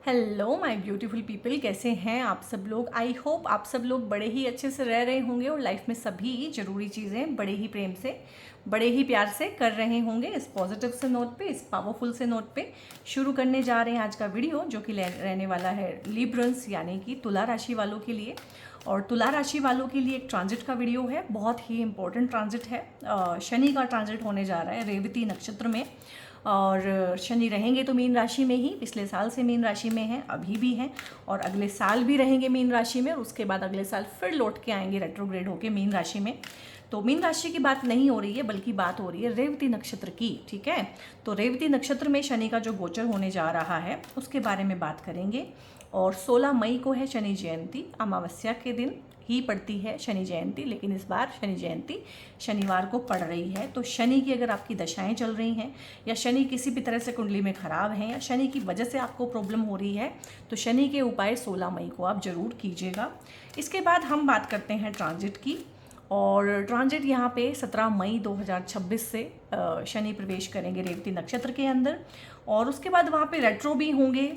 Hello my beautiful people, कैसे हैं आप सब लोग। आई होप आप सब लोग बड़े ही अच्छे से रह रहे होंगे और लाइफ में सभी ज़रूरी चीज़ें बड़े ही प्रेम से, बड़े ही प्यार से कर रहे होंगे। इस पॉजिटिव से नोट पे, इस पावरफुल से नोट पे शुरू करने जा रहे हैं आज का वीडियो, जो कि रहने वाला है लिब्रंस यानी कि तुला राशि वालों के लिए। और तुला राशि वालों के लिए एक ट्रांजिट का वीडियो है, बहुत ही इंपॉर्टेंट ट्रांजिट है। शनि का ट्रांजिट होने जा रहा है रेवती नक्षत्र में, और शनि रहेंगे तो मीन राशि में ही। पिछले साल से मीन राशि में हैं, अभी भी हैं, और अगले साल भी रहेंगे मीन राशि में, और उसके बाद अगले साल फिर लौट के आएंगे रेट्रोग्रेड होके मीन राशि में। तो मीन राशि की बात नहीं हो रही है, बल्कि बात हो रही है रेवती नक्षत्र की। ठीक है, तो रेवती नक्षत्र में शनि का जो गोचर होने जा रहा है उसके बारे में बात करेंगे। और 16 मई को है शनि जयंती, अमावस्या के दिन ही पड़ती है शनि जयंती, लेकिन इस बार शनि जयंती शनिवार को पड़ रही है। तो शनि की अगर आपकी दशाएं चल रही हैं, या शनि किसी भी तरह से कुंडली में खराब हैं, या शनि की वजह से आपको प्रॉब्लम हो रही है, तो शनि के उपाय 16 मई को आप जरूर कीजिएगा। इसके बाद हम बात करते हैं ट्रांजिट की। और ट्रांजिट यहाँ पे 17 मई 2026 से शनि प्रवेश करेंगे रेवती नक्षत्र के अंदर, और उसके बाद वहाँ पे रेट्रो भी होंगे।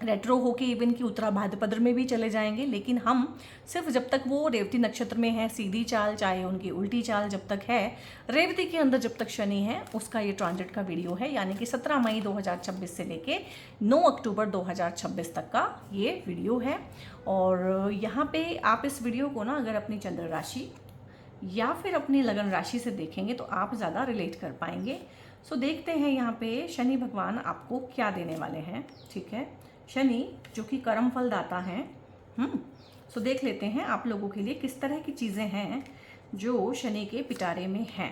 रेट्रो होके इवन की उत्तरा भाद्रपद में भी चले जाएंगे, लेकिन हम सिर्फ जब तक वो रेवती नक्षत्र में है, सीधी चाल चाहे उनकी उल्टी चाल जब तक है, रेवती के अंदर जब तक शनि है, उसका ये ट्रांजिट का वीडियो है। यानी कि 17 मई 2026 से लेके 9 अक्टूबर 2026 तक का ये वीडियो है। और यहाँ पे आप इस वीडियो को ना अगर अपनी चंद्र राशि या फिर अपनी लगन राशि से देखेंगे तो आप ज़्यादा रिलेट कर पाएंगे। सो देखते हैं यहाँ पे शनि भगवान आपको क्या देने वाले हैं। ठीक है, शनि जो कि कर्म फल दाता हैं। सो देख लेते हैं आप लोगों के लिए किस तरह की चीज़ें हैं जो शनि के पिटारे में हैं।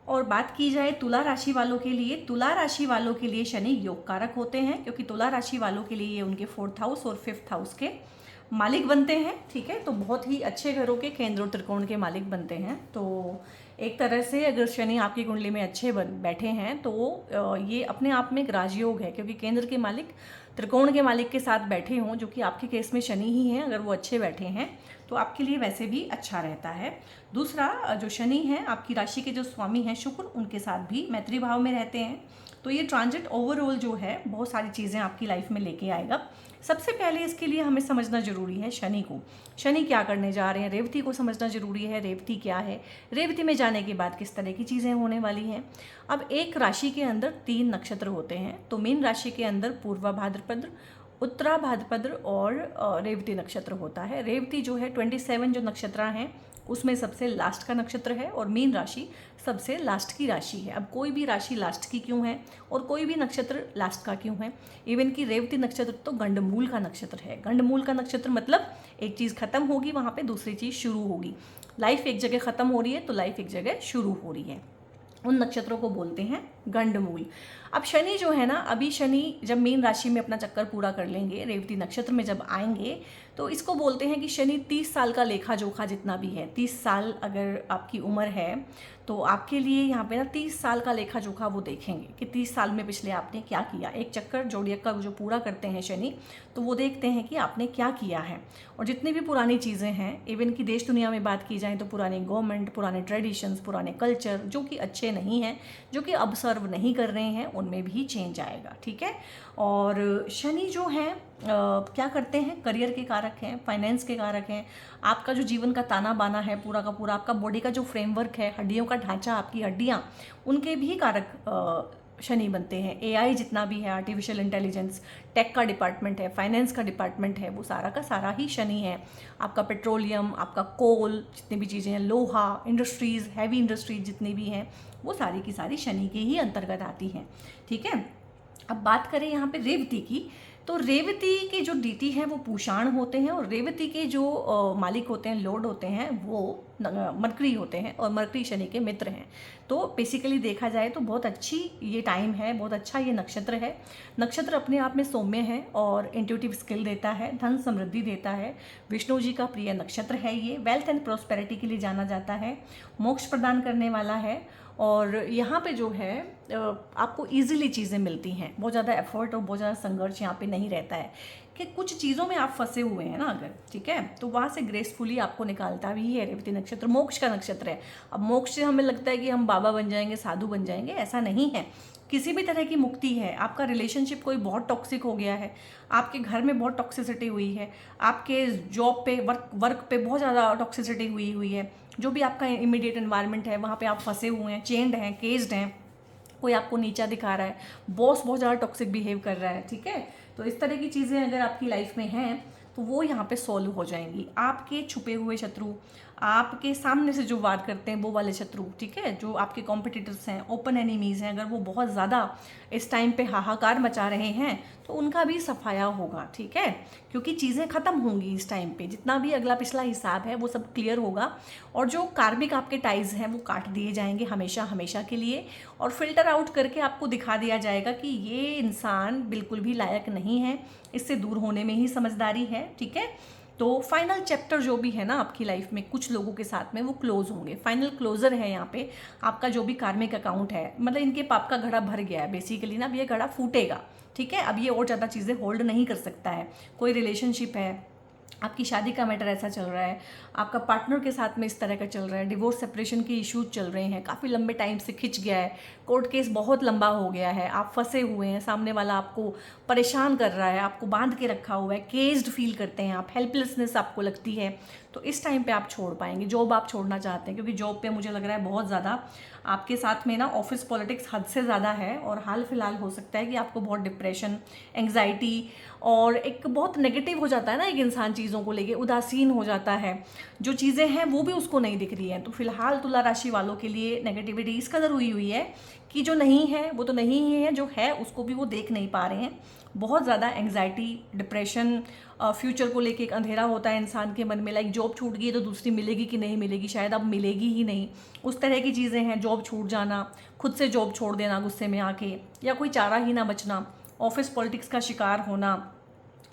और बात की जाए तुला राशि वालों के लिए, तुला राशि वालों के लिए शनि योग कारक होते हैं, क्योंकि तुला राशि वालों के लिए ये उनके 4th हाउस और 5th हाउस के मालिक बनते हैं। ठीक है, तो बहुत ही अच्छे घरों के केंद्र और त्रिकोण के मालिक बनते हैं। तो एक तरह से अगर शनि आपकी कुंडली में अच्छे बैठे हैं तो ये अपने आप में एक राजयोग है, क्योंकि केंद्र के मालिक त्रिकोण के मालिक के साथ बैठे हों, जो कि आपके केस में शनि ही हैं, अगर वो अच्छे बैठे हैं तो आपके लिए वैसे भी अच्छा रहता है। दूसरा, जो शनि है आपकी राशि के जो स्वामी हैं शुक्र, उनके साथ भी मैत्री भाव में रहते हैं। तो ये ट्रांजिट ओवरऑल जो है बहुत सारी चीज़ें आपकी लाइफ में लेके आएगा। सबसे पहले इसके लिए हमें समझना जरूरी है शनि को, शनि क्या करने जा रहे हैं। रेवती को समझना जरूरी है, रेवती क्या है, रेवती में जाने के बाद किस तरह की चीज़ें होने वाली हैं। अब एक राशि के अंदर 3 नक्षत्र होते हैं, तो मीन राशि के अंदर पूर्वा भाद्रपद, उत्तरा भाद्रपद और रेवती नक्षत्र होता है। रेवती जो है 27 जो नक्षत्र हैं उसमें सबसे लास्ट का नक्षत्र है, और मीन राशि सबसे लास्ट की राशि है। अब कोई भी राशि लास्ट की क्यों है और कोई भी नक्षत्र लास्ट का क्यों है। इवन की रेवती नक्षत्र तो गंडमूल का नक्षत्र है। गंडमूल का नक्षत्र मतलब एक चीज़ खत्म होगी, वहाँ पे दूसरी चीज़ शुरू होगी। लाइफ एक जगह खत्म हो रही है तो लाइफ एक जगह शुरू हो रही है। उन नक्षत्रों को बोलते हैं गंडमूल। अब शनि जो है ना, अभी शनि जब मीन राशि में अपना चक्कर पूरा कर लेंगे, रेवती नक्षत्र में जब आएंगे, तो इसको बोलते हैं कि शनि 30 साल का लेखा जोखा जितना भी है, 30 साल अगर आपकी उम्र है तो आपके लिए यहाँ पे ना 30 साल का लेखा जोखा वो देखेंगे कि 30 साल में पिछले आपने क्या किया। एक चक्कर जोडियक का जो पूरा करते हैं शनि, तो वो देखते हैं कि आपने क्या किया है। और जितनी भी पुरानी चीज़ें हैं, इवन की देश दुनिया में बात की जाए तो पुरानी गवर्नमेंट, पुराने ट्रेडिशंस, पुराने कल्चर जो कि अच्छे नहीं हैं, जो कि अब सर्व नहीं कर रहे हैं, उनमें भी चेंज आएगा। ठीक है, और शनि जो है क्या करते हैं, करियर के कारक हैं, फाइनेंस के कारक हैं। आपका जो जीवन का ताना बाना है पूरा का पूरा, आपका बॉडी का जो फ्रेमवर्क है, हड्डियों का ढांचा, आपकी हड्डियाँ, उनके भी कारक शनि बनते हैं। एआई जितना भी है, आर्टिफिशियल इंटेलिजेंस, टेक का डिपार्टमेंट है, फाइनेंस का डिपार्टमेंट है, वो सारा का सारा ही शनि है। आपका पेट्रोलियम, आपका कोल, जितनी भी चीज़ें हैं, लोहा इंडस्ट्रीज़, हैवी इंडस्ट्रीज जितनी भी हैं, वो सारी की सारी शनि के ही अंतर्गत आती हैं। ठीक है, अब बात करें यहाँ पे रेवती की, तो रेवती के जो डीटी हैं वो पूषाण होते हैं, और रेवती के जो मालिक होते हैं, लॉर्ड होते हैं, वो मरकरी होते हैं, और मरकरी शनि के मित्र हैं। तो बेसिकली देखा जाए तो बहुत अच्छी ये टाइम है, बहुत अच्छा ये नक्षत्र है। नक्षत्र अपने आप में सौम्य है और इंट्यूटिव स्किल देता है, धन समृद्धि देता है। विष्णु जी का प्रिय नक्षत्र है ये, वेल्थ एंड प्रोस्पेरिटी के लिए जाना जाता है, मोक्ष प्रदान करने वाला है। और यहाँ पे जो है आपको ईजिली चीज़ें मिलती हैं, बहुत ज़्यादा एफर्ट और बहुत ज़्यादा संघर्ष यहाँ पे नहीं रहता है कि कुछ चीज़ों में आप फंसे हुए हैं ना अगर, ठीक है, तो वहाँ से ग्रेसफुली आपको निकालता भी है रेवती नक्षत्र। मोक्ष का नक्षत्र है। अब मोक्ष से हमें लगता है कि हम बाबा बन जाएंगे, साधु बन जाएंगे, ऐसा नहीं है। किसी भी तरह की मुक्ति है। आपका रिलेशनशिप कोई बहुत टॉक्सिक हो गया है, आपके घर में बहुत टॉक्सिसिटी हुई है, आपके जॉब पे वर्क पे बहुत ज़्यादा टॉक्सिसिटी हुई है, जो भी आपका इमीडिएट एनवायरनमेंट है वहाँ पे आप फंसे हुए हैं, चेन्ड हैं, केज्ड हैं, कोई आपको नीचा दिखा रहा है, बॉस बहुत ज़्यादा टॉक्सिक बिहेव कर रहा है, ठीक है, तो इस तरह की चीज़ें अगर आपकी लाइफ में हैं तो वो यहाँ पे सॉल्व हो जाएंगी। आपके छुपे हुए शत्रु, आपके सामने से जो वार करते हैं वो वाले शत्रु, ठीक है, जो आपके कॉम्पिटिटर्स हैं, ओपन एनिमीज़ हैं, अगर वो बहुत ज़्यादा इस टाइम पे हाहाकार मचा रहे हैं तो उनका भी सफाया होगा, ठीक है, क्योंकि चीज़ें ख़त्म होंगी इस टाइम पे। जितना भी अगला पिछला हिसाब है वो सब क्लियर होगा और जो कार्मिक आपके टाइज हैं वो काट दिए जाएंगे हमेशा हमेशा के लिए, और फिल्टर आउट करके आपको दिखा दिया जाएगा कि ये इंसान बिल्कुल भी लायक नहीं है, इससे दूर होने में ही समझदारी है, ठीक है। तो फाइनल चैप्टर जो भी है ना आपकी लाइफ में कुछ लोगों के साथ में वो क्लोज होंगे, फाइनल क्लोजर है यहाँ पे। आपका जो भी कार्मिक अकाउंट है, मतलब इनके पाप का घड़ा भर गया है बेसिकली ना, अब ये घड़ा फूटेगा, ठीक है, अब ये और ज़्यादा चीज़ें होल्ड नहीं कर सकता है। कोई रिलेशनशिप है, आपकी शादी का मैटर ऐसा चल रहा है, आपका पार्टनर के साथ में इस तरह का चल रहा है, डिवोर्स सेपरेशन के इश्यूज चल रहे हैं, काफ़ी लंबे टाइम से खिंच गया है, कोर्ट केस बहुत लंबा हो गया है, आप फंसे हुए हैं, सामने वाला आपको परेशान कर रहा है, आपको बांध के रखा हुआ है, केस्ड फील करते हैं आप, हेल्पलेसनेस आपको लगती है, तो इस टाइम पे आप छोड़ पाएंगे। जॉब आप छोड़ना चाहते हैं क्योंकि जॉब पे मुझे लग रहा है बहुत ज़्यादा आपके साथ में ना ऑफिस पॉलिटिक्स हद से ज़्यादा है, और हाल फिलहाल हो सकता है कि आपको बहुत डिप्रेशन, एंग्जाइटी और एक बहुत नेगेटिव हो जाता है ना एक इंसान, चीज़ों को लेके उदासीन हो जाता है, जो चीज़ें हैं वो भी उसको नहीं दिख रही हैं। तो फिलहाल तुला राशि वालों के लिए नेगेटिविटी इस कदर हुई है कि जो नहीं है वो तो नहीं ही है, जो है उसको भी वो देख नहीं पा रहे हैं। बहुत ज़्यादा एंग्जाइटी, डिप्रेशन, फ्यूचर को लेके एक अंधेरा होता है इंसान के मन में, लाइक जॉब छूट गई तो दूसरी मिलेगी कि नहीं मिलेगी, शायद अब मिलेगी ही नहीं, उस तरह की चीज़ें हैं। जॉब छूट जाना, खुद से जॉब छोड़ देना गुस्से में आके, या कोई चारा ही ना बचना, ऑफिस पॉलिटिक्स का शिकार होना।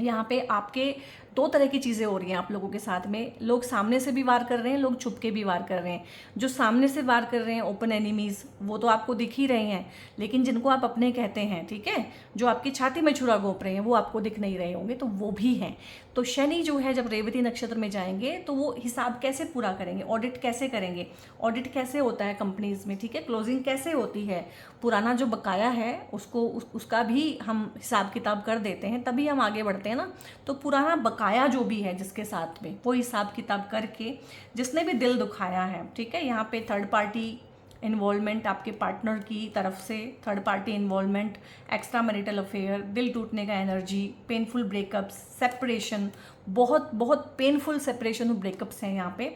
यहाँ पे आपके दो तरह की चीज़ें हो रही हैं आप लोगों के साथ में, लोग सामने से भी वार कर रहे हैं, लोग छुप के भी वार कर रहे हैं। जो सामने से वार कर रहे हैं ओपन एनिमीज़, वो तो आपको दिख ही रहे हैं, लेकिन जिनको आप अपने कहते हैं, ठीक है, जो आपकी छाती में छुरा घोंप रहे हैं, वो आपको दिख नहीं रहे होंगे, तो वो भी हैं। तो शनि जो है जब रेवती नक्षत्र में जाएंगे तो वो हिसाब कैसे पूरा करेंगे, ऑडिट कैसे करेंगे, ऑडिट कैसे होता है कंपनीज में, ठीक है, क्लोजिंग कैसे होती है, पुराना जो बकाया है उसका भी हम हिसाब किताब कर देते हैं, तभी हम आगे बढ़ते हैं ना। तो पुराना बकाया जो भी है जिसके साथ में, वो हिसाब किताब करके, जिसने भी दिल दुखाया है, ठीक है, यहाँ पे थर्ड पार्टी इन्वॉल्वमेंट, आपके पार्टनर की तरफ से third party involvement, extra marital affair, दिल टूटने का एनर्जी, पेनफुल ब्रेकअप्स, सेपरेशन, बहुत बहुत पेनफुल सेपरेशन और ब्रेकअप्स हैं यहाँ पे,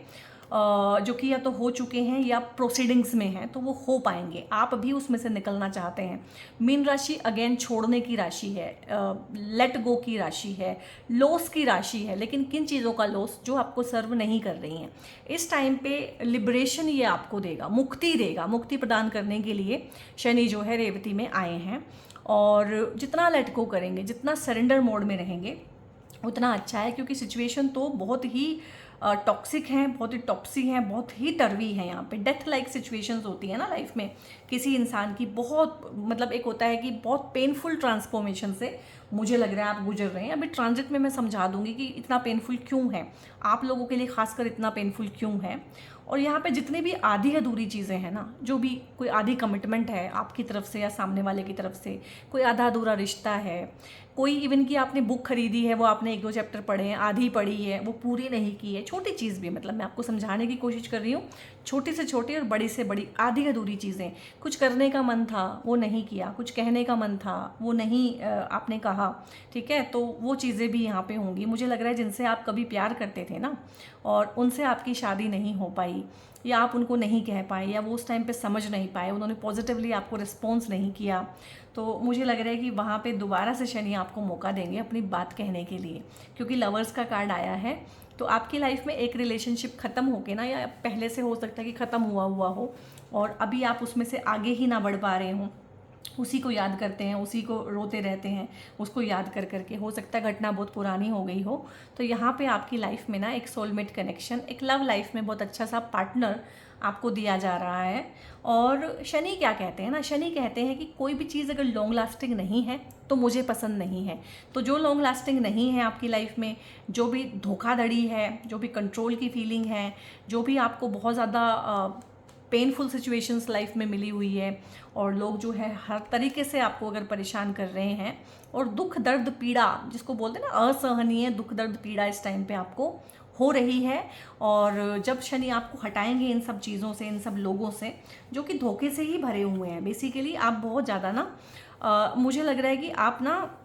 जो कि या तो हो चुके हैं या प्रोसीडिंग्स में हैं, तो वो हो पाएंगे। आप भी उसमें से निकलना चाहते हैं। मीन राशि अगेन छोड़ने की राशि है, लेट गो की राशि है, लॉस की राशि है, लेकिन किन चीज़ों का लॉस, जो आपको सर्व नहीं कर रही हैं। इस टाइम पे लिबरेशन ये आपको देगा, मुक्ति देगा, मुक्ति प्रदान करने के लिए शनि जो है रेवती में आए हैं। और जितना लेट गो करेंगे, जितना सरेंडर मोड में रहेंगे उतना अच्छा है, क्योंकि सिचुएशन तो बहुत ही टॉक्सिक हैं, बहुत ही टॉक्सी हैं, बहुत ही टर्वी हैं। यहाँ पे डेथ लाइक सिचुएशंस होती है ना लाइफ में किसी इंसान की, बहुत मतलब एक होता है कि बहुत पेनफुल ट्रांसफॉर्मेशन से मुझे लग रहा है आप गुजर रहे हैं। अभी ट्रांजिट में मैं समझा दूंगी कि इतना पेनफुल क्यों है, आप लोगों के लिए खासकर इतना पेनफुल क्यों है। और यहाँ पे जितनी भी आधी अधूरी चीज़ें हैं ना, जो भी कोई आधी कमिटमेंट है आपकी तरफ से या सामने वाले की तरफ से, कोई आधा अधूरा रिश्ता है, कोई इवन की आपने बुक खरीदी है, वो आपने 1-2 चैप्टर पढ़े हैं, आधी पढ़ी है, वो पूरी नहीं की है, छोटी चीज़ भी, मतलब मैं आपको समझाने की कोशिश कर रही हूँ, छोटी से छोटी और बड़ी से बड़ी आधी अधूरी चीज़ें। कुछ करने का मन था वो नहीं किया, कुछ कहने का मन था वो नहीं आपने कहा, ठीक है, तो वो चीज़ें भी यहाँ पे होंगी। मुझे लग रहा है जिनसे आप कभी प्यार करते थे ना और उनसे आपकी शादी नहीं हो पाई, या आप उनको नहीं कह पाए, या वो उस टाइम पे समझ नहीं पाए, उन्होंने पॉजिटिवली आपको रिस्पॉन्स नहीं किया, तो मुझे लग रहा है कि वहाँ पे दोबारा से शनि आपको मौका देंगे अपनी बात कहने के लिए, क्योंकि लवर्स का कार्ड आया है। तो आपकी लाइफ में एक रिलेशनशिप ख़त्म होके ना, या पहले से हो सकता है कि ख़त्म हुआ हो और अभी आप उसमें से आगे ही ना बढ़ पा रहे हों, उसी को याद करते हैं, उसी को रोते रहते हैं, उसको याद कर करके, हो सकता है घटना बहुत पुरानी हो गई हो। तो यहाँ पे आपकी लाइफ में ना एक सोलमेट कनेक्शन, एक लव लाइफ में बहुत अच्छा सा पार्टनर आपको दिया जा रहा है। और शनि क्या कहते हैं ना, शनि कहते हैं कि कोई भी चीज़ अगर लॉन्ग लास्टिंग नहीं है तो मुझे पसंद नहीं है। तो जो लॉन्ग लास्टिंग नहीं है आपकी लाइफ में, जो भी धोखाधड़ी है, जो भी कंट्रोल की फीलिंग है, जो भी आपको बहुत ज़्यादा पेनफुल सिचुएशंस लाइफ में मिली हुई है, और लोग जो है हर तरीके से आपको अगर परेशान कर रहे हैं, और दुख दर्द पीड़ा जिसको बोलते हैं ना असहनीय दुख दर्द पीड़ा इस टाइम पे आपको हो रही है। और जब शनि आपको हटाएंगे इन सब चीज़ों से, इन सब लोगों से जो कि धोखे से ही भरे हुए हैं, बेसिकली आप बहुत ज़्यादा ना मुझे लग रहा है कि आप ना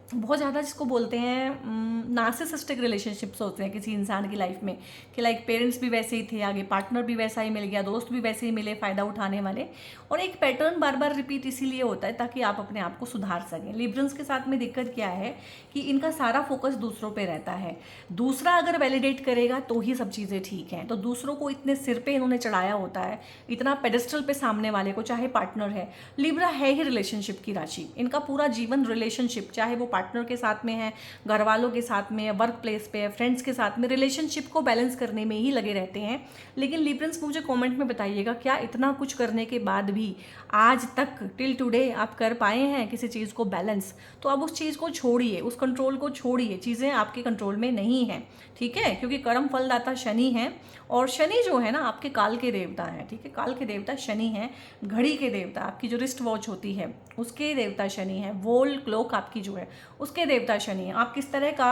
बहुत ज़्यादा जिसको बोलते हैं नार्सिसिस्टिक रिलेशनशिप्स होते हैं किसी इंसान की लाइफ में, कि लाइक पेरेंट्स भी वैसे ही थे, आगे पार्टनर भी वैसा ही मिल गया, दोस्त भी वैसे ही मिले फ़ायदा उठाने वाले, और एक पैटर्न बार बार रिपीट इसीलिए होता है ताकि आप अपने आप को सुधार सकें। लिब्रंस के साथ में दिक्कत क्या है कि इनका सारा फोकस दूसरों पर रहता है, दूसरा अगर वैलिडेट करेगा तो ही सब चीज़ें ठीक हैं। तो दूसरों को इतने सिर पे इन्होंने चढ़ाया होता है, इतना पेडेस्टल पे सामने वाले को, चाहे पार्टनर है। लिब्रा है ही रिलेशनशिप की राशि, इनका पूरा जीवन रिलेशनशिप, चाहे वो पार्टनर के साथ में है, घर वालों के साथ में, वर्क प्लेस पे, फ्रेंड्स के साथ में, रिलेशनशिप को बैलेंस करने में ही लगे रहते हैं। लेकिन लिब्रंस मुझे कमेंट में बताइएगा, क्या इतना कुछ करने के बाद भी आज तक टिल टुडे आप कर पाए हैं किसी चीज़ को बैलेंस? तो अब उस चीज़ को छोड़िए, उस कंट्रोल को छोड़िए, चीज़ें आपके कंट्रोल में नहीं हैं, ठीक है, क्योंकि कर्म फलदाता शनि है, और शनि जो है ना आपके काल के देवता हैं, ठीक है, काल के देवता शनि हैं, घड़ी के देवता, आपकी जो रिस्ट वॉच होती है उसके देवता शनि है, वॉल क्लॉक आपकी जो है उसके देवता शनि है। आप किस तरह का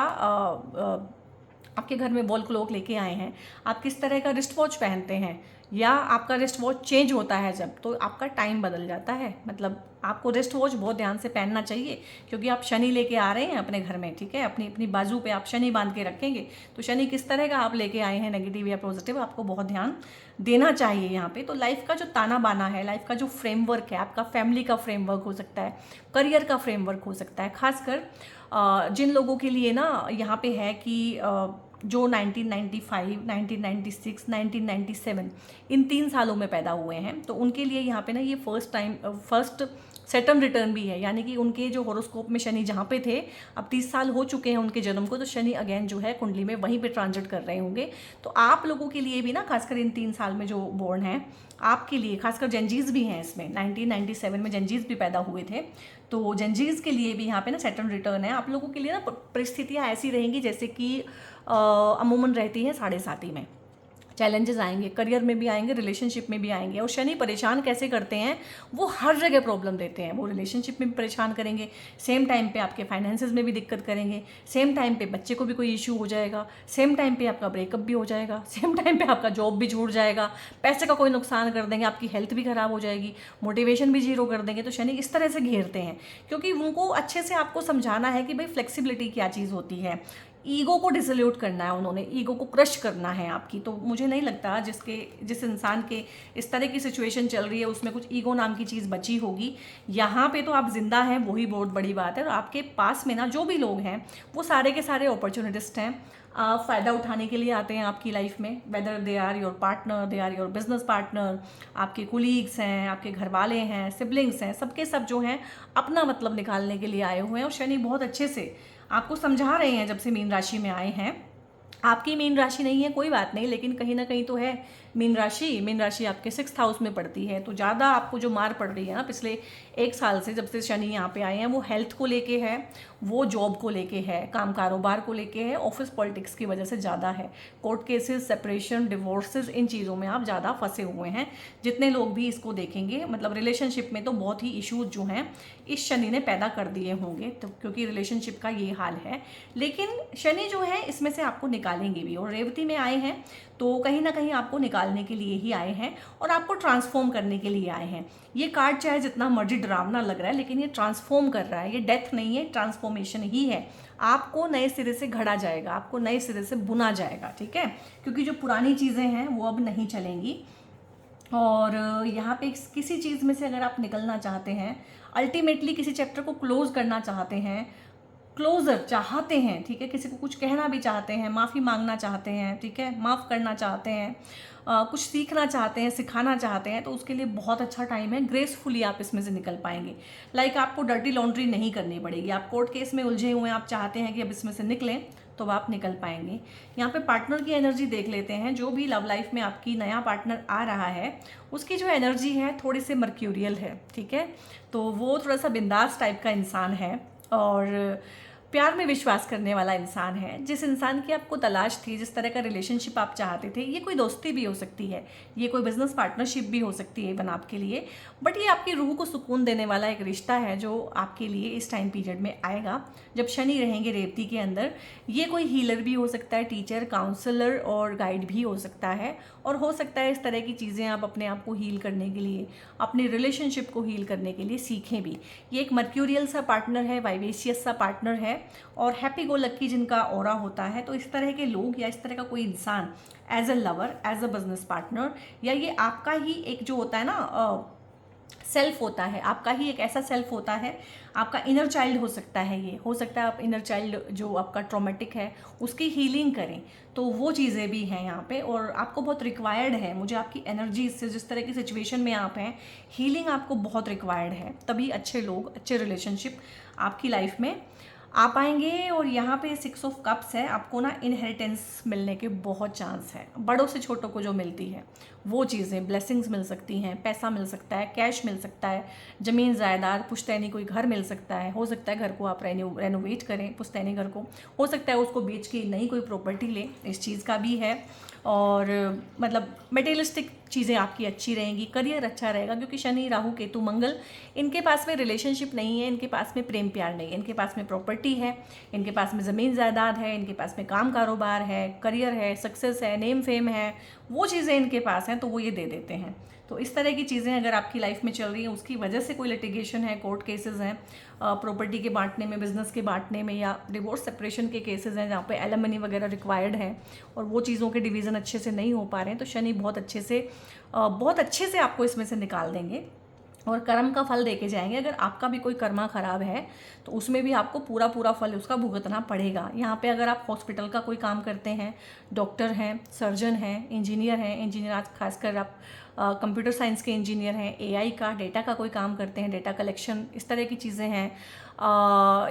आपके घर में वॉल क्लॉक लेके आए हैं, आप किस तरह का रिस्ट वॉच पहनते हैं, या आपका रिस्ट वॉच चेंज होता है जब, तो आपका टाइम बदल जाता है। मतलब आपको रिस्ट वॉच बहुत ध्यान से पहनना चाहिए, क्योंकि आप शनि लेके आ रहे हैं अपने घर में, ठीक है, अपनी अपनी बाजू पे आप शनि बांध के रखेंगे, तो शनि किस तरह का आप लेके आए हैं, नेगेटिव या पॉजिटिव, आपको बहुत ध्यान देना चाहिए यहाँ पे। तो लाइफ का जो ताना बाना है, लाइफ का जो फ्रेमवर्क है, आपका फैमिली का फ्रेमवर्क हो सकता है, करियर का फ्रेमवर्क हो सकता है, खासकर जिन लोगों के लिए ना यहाँ पे है कि जो 1995, 1996, 1997 इन 3 सालों में पैदा हुए हैं, तो उनके लिए यहाँ पे ना ये फर्स्ट सेटर्न रिटर्न भी है, यानी कि उनके जो हॉरोस्कोप में शनि जहाँ पे थे, अब 30 साल हो चुके हैं उनके जन्म को, तो शनि अगेन जो है कुंडली में वहीं पे ट्रांजिट कर रहे होंगे। तो आप लोगों के लिए भी ना, खासकर इन 3 साल में जो बोर्न हैं आपके लिए, खासकर जेनजीज भी हैं इसमें, 1997 में जेनजीज भी पैदा हुए थे, तो जेनजीज के लिए भी यहाँ पे ना सेटर्न रिटर्न है। आप लोगों के लिए ना परिस्थितियाँ ऐसी रहेंगी जैसे कि अमूमन रहती है 7.5 में। चैलेंजेस आएंगे, करियर में भी आएंगे, रिलेशनशिप में भी आएंगे। और शनि परेशान कैसे करते हैं, वो हर जगह प्रॉब्लम देते हैं। वो रिलेशनशिप में भी परेशान करेंगे, सेम टाइम पे आपके फाइनेंसेस में भी दिक्कत करेंगे, सेम टाइम पे बच्चे को भी कोई इशू हो जाएगा, सेम टाइम पे आपका ब्रेकअप भी हो जाएगा, सेम टाइम पे आपका जॉब भी छूट जाएगा, पैसे का कोई नुकसान कर देंगे, आपकी हेल्थ भी खराब हो जाएगी, मोटिवेशन भी जीरो कर देंगे। तो शनि इस तरह से घेरते हैं, क्योंकि उनको अच्छे से आपको समझाना है कि भाई फ्लेक्सिबिलिटी क्या चीज़ होती है। ईगो को डिसल्यूट करना है उन्होंने, ईगो को क्रश करना है आपकी। तो मुझे नहीं लगता जिस इंसान के इस तरह की सिचुएशन चल रही है उसमें कुछ ईगो नाम की चीज़ बची होगी। यहाँ पे तो आप जिंदा हैं, वही बहुत बड़ी बात है। और आपके पास में ना जो भी लोग हैं वो सारे के सारे अपॉर्चुनिटिस्ट हैं, फ़ायदा उठाने के लिए आते हैं आपकी लाइफ में, whether they are your partner, they are your business partner, आपके कुलीग्स हैं, आपके घर वाले हैं, सिबलिंग्स हैं, सबके सब जो हैं अपना मतलब निकालने के लिए आए हुए हैं। और शनि बहुत अच्छे से आपको समझा रहे हैं जब से मीन राशि में आए हैं। आपकी मीन राशि नहीं है कोई बात नहीं, लेकिन कहीं ना कहीं तो है मीन राशि आपके 6th हाउस में पड़ती है। तो ज़्यादा आपको जो मार पड़ रही है ना पिछले 1 साल से, जब से शनि यहाँ पे आए हैं, वो हेल्थ को लेके है, वो जॉब को लेके है, काम कारोबार को लेके है, ऑफिस पॉलिटिक्स की वजह से ज़्यादा है। कोर्ट केसेस, सेपरेशन, डिवोर्सेस, इन चीज़ों में आप ज़्यादा फंसे हुए हैं। जितने लोग भी इसको देखेंगे, मतलब रिलेशनशिप में तो बहुत ही इशूज़ जो हैं इस शनि ने पैदा कर दिए होंगे, तो क्योंकि रिलेशनशिप का ये हाल है। लेकिन शनि जो है इसमें से आपको निकालेंगे भी, और रेवती में आए हैं तो कहीं ना कहीं आपको निकालने के लिए ही आए हैं और आपको ट्रांसफॉर्म करने के लिए आए हैं। ये कार्ड चाहे जितना मर्जी डरावना लग रहा है, लेकिन ये ट्रांसफॉर्म कर रहा है, ये डेथ नहीं है, ट्रांसफॉर्मेशन ही है। आपको नए सिरे से घड़ा जाएगा, आपको नए सिरे से बुना जाएगा, ठीक है, क्योंकि जो पुरानी चीज़ें हैं वो अब नहीं चलेंगी। और यहाँ पे किसी चीज़ में से अगर आप निकलना चाहते हैं, अल्टीमेटली किसी चैप्टर को क्लोज करना चाहते हैं, क्लोजर चाहते हैं, ठीक है, किसी को कुछ कहना भी चाहते हैं, माफ़ी मांगना चाहते हैं, ठीक है, माफ़ करना चाहते हैं, कुछ सीखना चाहते हैं, सिखाना चाहते हैं, तो उसके लिए बहुत अच्छा टाइम है। ग्रेसफुली आप इसमें से निकल पाएंगे। लाइक आपको डर्टी लॉन्ड्री नहीं करनी पड़ेगी। आप कोर्ट केस में उलझे हुए हैं, आप चाहते हैं कि अब इसमें से निकलें, तो आप निकल पाएंगे। यहाँ पे पार्टनर की एनर्जी देख लेते हैं। जो भी लव लाइफ में आपकी नया पार्टनर आ रहा है उसकी जो एनर्जी है थोड़ी सी मर्क्यूरियल है, ठीक है। तो वो थोड़ा सा बिंदास टाइप का इंसान है और प्यार में विश्वास करने वाला इंसान है। जिस इंसान की आपको तलाश थी, जिस तरह का रिलेशनशिप आप चाहते थे, ये कोई दोस्ती भी हो सकती है, ये कोई बिजनेस पार्टनरशिप भी हो सकती है इवन आपके लिए, बट ये आपकी रूह को सुकून देने वाला एक रिश्ता है जो आपके लिए इस टाइम पीरियड में आएगा जब शनि रहेंगे रेवती के अंदर। ये कोई हीलर भी हो सकता है, टीचर, काउंसलर और गाइड भी हो सकता है, और हो सकता है इस तरह की चीज़ें आप अपने आप को हील करने के लिए, अपनी रिलेशनशिप को हील करने के लिए सीखें भी। ये एक मर्क्यूरियल सा पार्टनर है, वाइवेशियस सा पार्टनर है और हैप्पी गो लक्की जिनका ऑरा होता है। तो इस तरह के लोग या इस तरह का कोई इंसान as a lover, as a business partner, या ये आपका ही एक जो होता है ना सेल्फ होता है, आपका ही एक ऐसा सेल्फ होता है, आपका इनर चाइल्ड हो सकता है। ये हो सकता है आप इनर चाइल्ड जो आपका ट्रॉमेटिक है उसकी हीलिंग करें, तो वो चीज़ें भी हैं यहाँ पे और आपको बहुत रिक्वायर्ड है। मुझे आपकी एनर्जी से, जिस तरह की सिचुएशन में आप हैं, हीलिंग आपको बहुत रिक्वायर्ड है, तभी अच्छे लोग, अच्छे रिलेशनशिप आपकी लाइफ में आ पाएंगे। और यहाँ पे 6 ऑफ कप्स है, आपको ना इनहेरिटेंस मिलने के बहुत चांस है। बड़ों से छोटों को जो मिलती है वो चीज़ें, ब्लेसिंग्स मिल सकती हैं, पैसा मिल सकता है, कैश मिल सकता है, ज़मीन जायदाद, पुश्तैनी कोई घर मिल सकता है। हो सकता है घर को आप रेनोवेट करें, पुश्तैनी घर को, हो सकता है उसको बेच के नई कोई प्रॉपर्टी लें, इस चीज़ का भी है। और मतलब मटेरियलिस्टिक चीज़ें आपकी अच्छी रहेंगी, करियर अच्छा रहेगा, क्योंकि शनि, राहु, केतु, मंगल, इनके पास में रिलेशनशिप नहीं है, इनके पास में प्रेम प्यार नहीं है, इनके पास में प्रॉपर्टी है, इनके पास में ज़मीन जायदाद है, इनके पास में काम कारोबार है, करियर है, सक्सेस है, नेम फेम है, वो चीज़ें इनके पास हैं तो वो ये दे देते हैं। तो इस तरह की चीज़ें अगर आपकी लाइफ में चल रही हैं, उसकी वजह से कोई लिटिगेशन है, कोर्ट केसेस हैं, प्रॉपर्टी के बांटने में, बिजनेस के बांटने में, या डिवोर्स सेपरेशन के केसेस हैं जहाँ पे एलिमनी वगैरह रिक्वायर्ड है और वो चीज़ों के डिवीज़न अच्छे से नहीं हो पा रहे हैं, तो शनि बहुत अच्छे से आपको इसमें से निकाल देंगे और कर्म का फल देके जाएंगे। अगर आपका भी कोई कर्मा खराब है तो उसमें भी आपको पूरा फल उसका भुगतना पड़ेगा। यहाँ पे अगर आप हॉस्पिटल का कोई काम करते हैं, डॉक्टर हैं, सर्जन हैं, इंजीनियर आज खासकर आप कंप्यूटर साइंस के इंजीनियर हैं, एआई का, डेटा का कोई काम करते हैं, डेटा कलेक्शन, इस तरह की चीज़ें हैं,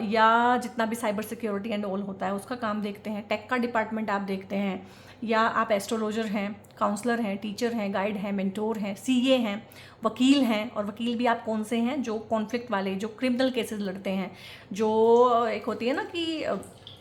या जितना भी साइबर सिक्योरिटी एंड ऑल होता है उसका काम देखते हैं, टेक का डिपार्टमेंट आप देखते हैं, या आप एस्ट्रोलॉजर हैं, काउंसलर हैं, टीचर हैं, गाइड हैं, मेंटोर हैं, सीए हैं, वकील हैं। और वकील भी आप कौन से हैं? जो कॉन्फ्लिक्ट वाले, जो क्रिमिनल केसेस लड़ते हैं, जो एक होती है ना कि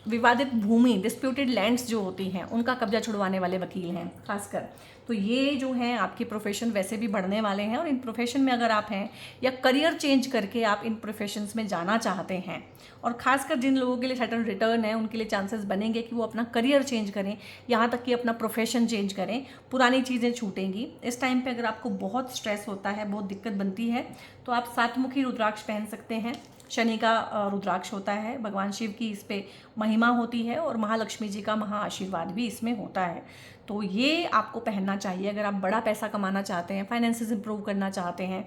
विवादित भूमि, डिस्प्यूटेड लैंड्स जो होती हैं, उनका कब्जा छुड़वाने वाले वकील हैं खासकर। तो ये जो हैं आपके प्रोफेशन वैसे भी बढ़ने वाले हैं, और इन प्रोफेशन में अगर आप हैं या करियर चेंज करके आप इन प्रोफेशंस में जाना चाहते हैं, और ख़ासकर जिन लोगों के लिए सैटर्न रिटर्न है उनके लिए चांसेस बनेंगे कि वो अपना करियर चेंज करें, यहाँ तक कि अपना प्रोफेशन चेंज करें, पुरानी चीज़ें छूटेंगी। इस टाइम पे अगर आपको बहुत स्ट्रेस होता है, बहुत दिक्कत बनती है, तो आप 7 मुखी रुद्राक्ष पहन सकते हैं। शनि का रुद्राक्ष होता है, भगवान शिव की इस पे महिमा होती है और महालक्ष्मी जी का महा आशीर्वाद भी इसमें होता है। तो ये आपको पहनना चाहिए अगर आप बड़ा पैसा कमाना चाहते हैं, फाइनेंसेस इंप्रूव करना चाहते हैं,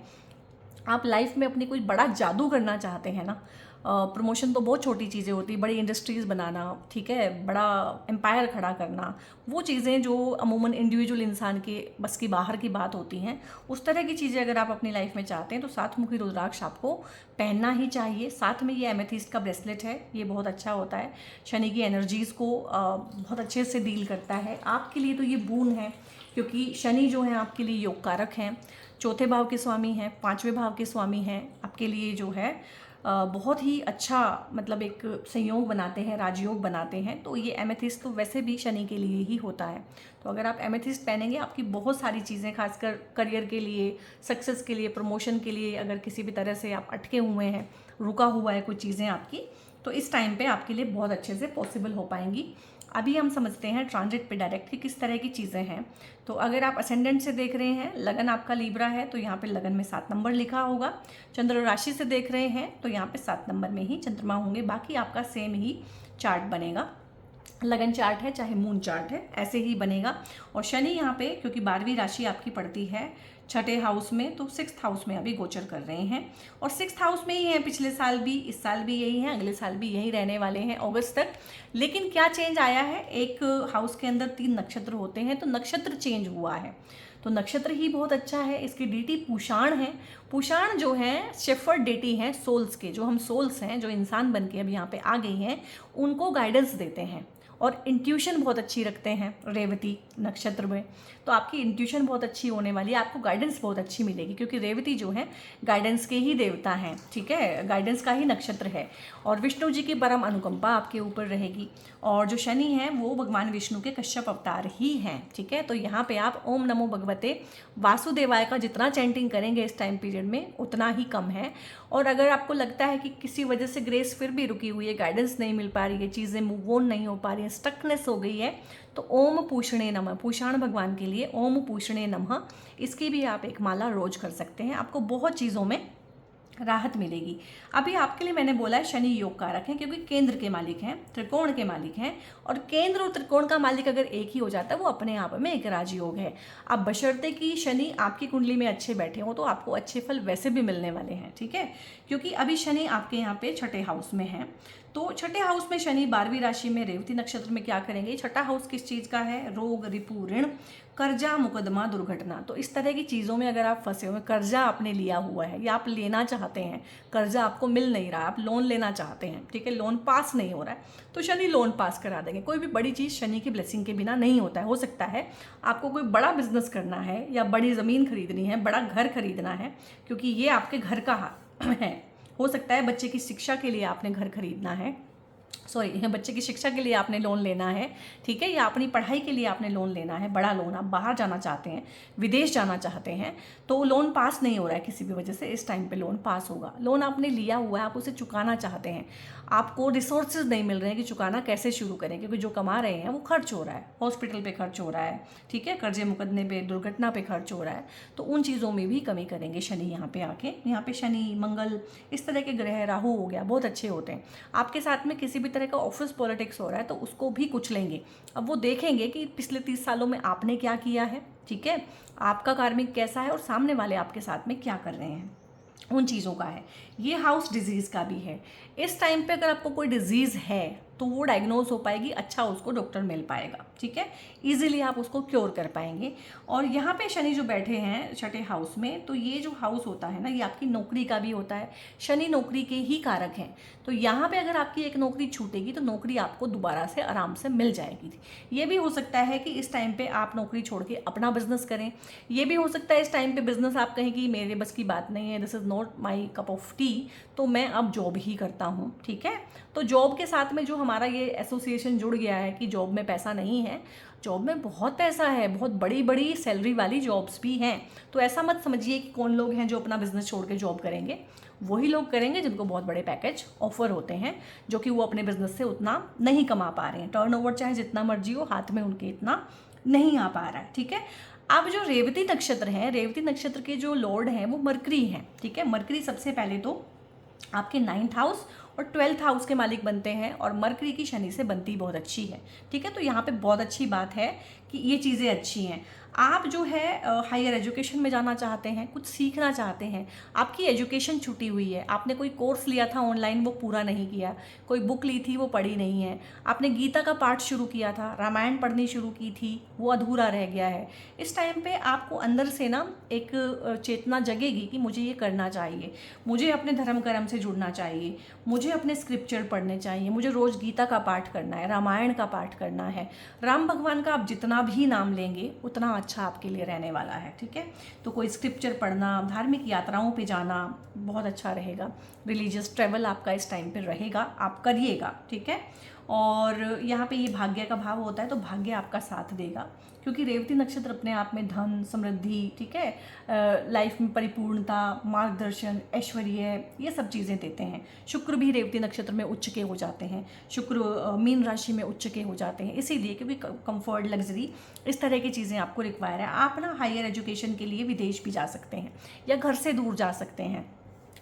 आप लाइफ में अपनी कोई बड़ा जादू करना चाहते हैं ना। प्रमोशन तो बहुत छोटी चीज़ें होती, बड़ी इंडस्ट्रीज़ बनाना, ठीक है, बड़ा एम्पायर खड़ा करना, वो चीज़ें जो अमूमन इंडिविजुअल इंसान के बस की बाहर की बात होती हैं, उस तरह की चीज़ें अगर आप अपनी लाइफ में चाहते हैं तो 7 मुखी रुद्राक्ष आपको पहनना ही चाहिए। साथ में ये एमेथिस्ट का ब्रेसलेट है, ये बहुत अच्छा होता है, शनि की एनर्जीज़ को बहुत अच्छे से डील करता है। आपके लिए तो ये बून है, क्योंकि शनि जो है आपके लिए योग कारक हैं, 4थे भाव के स्वामी हैं, 5वें भाव के स्वामी हैं, आपके लिए जो है बहुत ही अच्छा मतलब एक संयोग बनाते हैं, राजयोग बनाते हैं। तो ये एमेथिस्ट तो वैसे भी शनि के लिए ही होता है। तो अगर आप एमेथिस्ट पहनेंगे, आपकी बहुत सारी चीज़ें, खासकर करियर के लिए, सक्सेस के लिए, प्रमोशन के लिए, अगर किसी भी तरह से आप अटके हुए हैं, रुका हुआ है कुछ चीज़ें आपकी, तो इस टाइम पे आपके लिए बहुत अच्छे से पॉसिबल हो पाएंगी। अभी हम समझते हैं ट्रांजिट पे डायरेक्ट की किस तरह की चीज़ें हैं। तो अगर आप असेंडेंट से देख रहे हैं, लगन आपका लीब्रा है, तो यहाँ पे लगन में 7 नंबर लिखा होगा। चंद्र राशि से देख रहे हैं तो यहाँ पे 7 नंबर में ही चंद्रमा होंगे, बाकी आपका सेम ही चार्ट बनेगा। लगन चार्ट है चाहे मून चार्ट है, ऐसे ही बनेगा। और शनि यहाँ पे क्योंकि 12वीं राशि आपकी पड़ती है 6ठे हाउस में, तो 6th हाउस में अभी गोचर कर रहे हैं, और 6th हाउस में ही हैं पिछले साल भी, इस साल भी यही हैं, अगले साल भी यही रहने वाले हैं अगस्त तक। लेकिन क्या चेंज आया है, एक हाउस के अंदर 3 नक्षत्र होते हैं, तो नक्षत्र चेंज हुआ है। तो नक्षत्र ही बहुत अच्छा है, इसकी डीटी पूषाण है। पूषाण जो है शेफर्ड डेटी हैं सोल्स के, जो हम सोल्स हैं, जो इंसान बन के अब यहाँ पे आ गई हैं, उनको गाइडेंस देते हैं। और इंट्यूशन बहुत अच्छी रखते हैं रेवती नक्षत्र में, तो आपकी इंट्यूशन बहुत अच्छी होने वाली है, आपको गाइडेंस बहुत अच्छी मिलेगी, क्योंकि रेवती जो है गाइडेंस के ही देवता हैं, ठीक है, गाइडेंस का ही नक्षत्र है। और विष्णु जी की परम अनुकंपा आपके ऊपर रहेगी, और जो शनि है वो भगवान विष्णु के कश्यप अवतार ही हैं, ठीक है। तो यहाँ पे आप ओम नमो भगवते वासुदेवाय का जितना चैंटिंग करेंगे इस टाइम पीरियड में उतना ही कम है। और अगर आपको लगता है कि किसी वजह से ग्रेस फिर भी रुकी हुई है, गाइडेंस नहीं मिल पा रही है, चीज़ें मूव ऑन नहीं हो पा रही है, स्टकनेस हो गई है, तो ओम पूषणे नमः, पूषाण भगवान के लिए ओम पूषणे नमः, इसकी भी आप एक माला रोज कर सकते हैं, आपको बहुत चीज़ों में राहत मिलेगी। अभी आपके लिए मैंने बोला है शनि योग कारक है, क्योंकि केंद्र के मालिक हैं, त्रिकोण के मालिक हैं, और केंद्र और त्रिकोण का मालिक अगर एक ही हो जाता है वो अपने आप में एक राजयोग है। अब बशर्ते कि शनि आपकी कुंडली में अच्छे बैठे हो तो आपको अच्छे फल वैसे भी मिलने वाले हैं, ठीक है, क्योंकि अभी शनि आपके यहाँ पे छठे हाउस में है। तो छठे हाउस में शनि 12वीं राशि में रेवती नक्षत्र में क्या करेंगे, छठा हाउस किस चीज़ का है, रोग, रिपु, ऋण, कर्जा, मुकदमा, दुर्घटना। तो इस तरह की चीज़ों में अगर आप फंसे हुए, कर्जा आपने लिया हुआ है या आप लेना चाहते हैं, कर्जा आपको मिल नहीं रहा, आप लोन लेना चाहते हैं, ठीक है, लोन पास नहीं हो रहा है, तो शनि लोन पास करा देंगे। कोई भी बड़ी चीज़ शनि की ब्लेसिंग के बिना नहीं होता है। हो सकता है आपको कोई बड़ा बिजनेस करना है या बड़ी ज़मीन खरीदनी है, बड़ा घर खरीदना है, क्योंकि ये आपके घर का है। हो सकता है बच्चे की शिक्षा के लिए आपने घर खरीदना है, सॉरी, बच्चे की शिक्षा के लिए आपने लोन लेना है, ठीक है, या अपनी पढ़ाई के लिए आपने लोन लेना है, बड़ा लोन, आप बाहर जाना चाहते हैं, विदेश जाना चाहते हैं, तो लोन पास नहीं हो रहा है किसी भी वजह से, इस टाइम पे लोन पास होगा। लोन आपने लिया हुआ है, आप उसे चुकाना चाहते हैं, आपको रिसोर्सेज नहीं मिल रहे हैं कि चुकाना कैसे शुरू करें, क्योंकि जो कमा रहे हैं वो खर्च हो रहा है, हॉस्पिटल पे खर्च हो रहा है, ठीक है, कर्जे मुकदमे पे, दुर्घटना पे खर्च हो रहा है, तो उन चीज़ों में भी कमी करेंगे शनि यहाँ पे आके। यहाँ पे शनि, मंगल, इस तरह के ग्रह, राहु हो गया, बहुत अच्छे होते हैं। आपके साथ में किसी भी तरह का ऑफिस पॉलिटिक्स हो रहा है तो उसको भी कुचलेंगे। अब वो देखेंगे कि पिछले 30 सालों में आपने क्या किया है, ठीक है, आपका कार्मिक कैसा है और सामने वाले आपके साथ में क्या कर रहे हैं, उन चीज़ों का है। ये हाउस डिजीज़ का भी है। इस टाइम पे अगर आपको कोई डिजीज़ है तो वो डायग्नोज हो पाएगी, अच्छा उसको डॉक्टर मिल पाएगा, ठीक है, इजीली आप उसको क्योर कर पाएंगे। और यहाँ पे शनि जो बैठे हैं छठे हाउस में, तो ये जो हाउस होता है ना, ये आपकी नौकरी का भी होता है, शनि नौकरी के ही कारक हैं। तो यहाँ पे अगर आपकी एक नौकरी छूटेगी तो नौकरी आपको दोबारा से आराम से मिल जाएगी। ये भी हो सकता है कि इस टाइम पे आप नौकरी छोड़ के अपना बिजनेस करें, ये भी हो सकता है इस टाइम पे बिजनेस आप कहें कि मेरे बस की बात नहीं है, this is not my cup of T, तो मैं अब जॉब ही करता हूँ, ठीक है। तो जॉब के साथ में जो हमारा ये एसोसिएशन जुड़ गया है कि जॉब में पैसा नहीं है, जॉब में बहुत पैसा है, बहुत बड़ी बड़ी सैलरी वाली जॉब्स भी हैं। तो ऐसा मत समझिए कि कौन लोग हैं जो अपना बिजनेस छोड़ के जॉब करेंगे, वही लोग करेंगे जिनको बहुत बड़े पैकेज ऑफर होते हैं, जो कि वो अपने बिजनेस से उतना नहीं कमा पा रहे हैं, टर्नओवर चाहे जितना मर्जी हो, हाथ में उनके इतना नहीं आ पा रहा है, ठीक है। अब जो रेवती नक्षत्र है, रेवती नक्षत्र के जो लॉर्ड हैं वो मरकरी हैं, ठीक है। मरकरी सबसे पहले तो आपके 9th हाउस और 12th हाउस के मालिक बनते हैं, और मरकरी की शनि से बनती बहुत अच्छी है, ठीक है। तो यहाँ पे बहुत अच्छी बात है कि ये चीज़ें अच्छी हैं। आप जो है हायर एजुकेशन में जाना चाहते हैं, कुछ सीखना चाहते हैं, आपकी एजुकेशन छूटी हुई है, आपने कोई कोर्स लिया था ऑनलाइन वो पूरा नहीं किया, कोई बुक ली थी वो पढ़ी नहीं है, आपने गीता का पाठ शुरू किया था, रामायण पढ़नी शुरू की थी, वो अधूरा रह गया है। इस टाइम पे आपको अंदर से ना एक चेतना जगेगी कि मुझे ये करना चाहिए, मुझे अपने धर्म कर्म से जुड़ना चाहिए, मुझे अपने स्क्रिप्चर पढ़ने चाहिए, मुझे रोज़ गीता का पाठ करना है, रामायण का पाठ करना है। राम भगवान का आप जितना भी नाम लेंगे उतना अच्छा आपके लिए रहने वाला है, ठीक है। तो कोई स्क्रिप्चर पढ़ना, धार्मिक यात्राओं पे जाना बहुत अच्छा रहेगा, रिलीजियस ट्रैवल आपका इस टाइम पे रहेगा, आप करिएगा, ठीक है। और यहाँ पे ये भाग्य का भाव होता है, तो भाग्य आपका साथ देगा, क्योंकि रेवती नक्षत्र अपने आप में धन, समृद्धि, ठीक है, लाइफ में परिपूर्णता, मार्गदर्शन, ऐश्वर्य, ये सब चीज़ें देते हैं। शुक्र भी रेवती नक्षत्र में उच्च के हो जाते हैं, शुक्र मीन राशि में उच्च के हो जाते हैं, इसीलिए क्योंकि कंफर्ट, लग्जरी, इस तरह की चीज़ें आपको रिक्वायर है। आप ना हायर एजुकेशन के लिए विदेश भी जा सकते हैं या घर से दूर जा सकते हैं,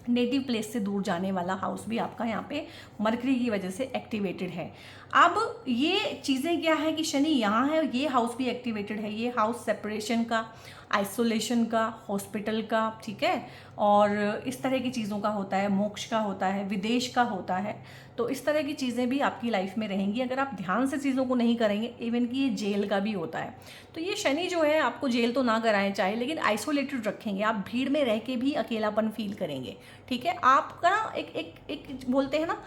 नेटिव प्लेस से दूर जाने वाला हाउस भी आपका यहाँ पे मरकरी की वजह से एक्टिवेटेड है। अब ये चीज़ें क्या है कि शनि यहाँ है, ये हाउस भी एक्टिवेटेड है, ये हाउस सेपरेशन का, आइसोलेशन का, हॉस्पिटल का, ठीक है, और इस तरह की चीज़ों का होता है, मोक्ष का होता है, विदेश का होता है। तो इस तरह की चीज़ें भी आपकी लाइफ में रहेंगी अगर आप ध्यान से चीज़ों को नहीं करेंगे। इवन कि ये जेल का भी होता है, तो ये शनि जो है आपको जेल तो ना कराएं चाहे, लेकिन आइसोलेटेड रखेंगे, आप भीड़ में रह के भी अकेलापन फील करेंगे, ठीक है। आपका ना एक एक एक बोलते हैं ना,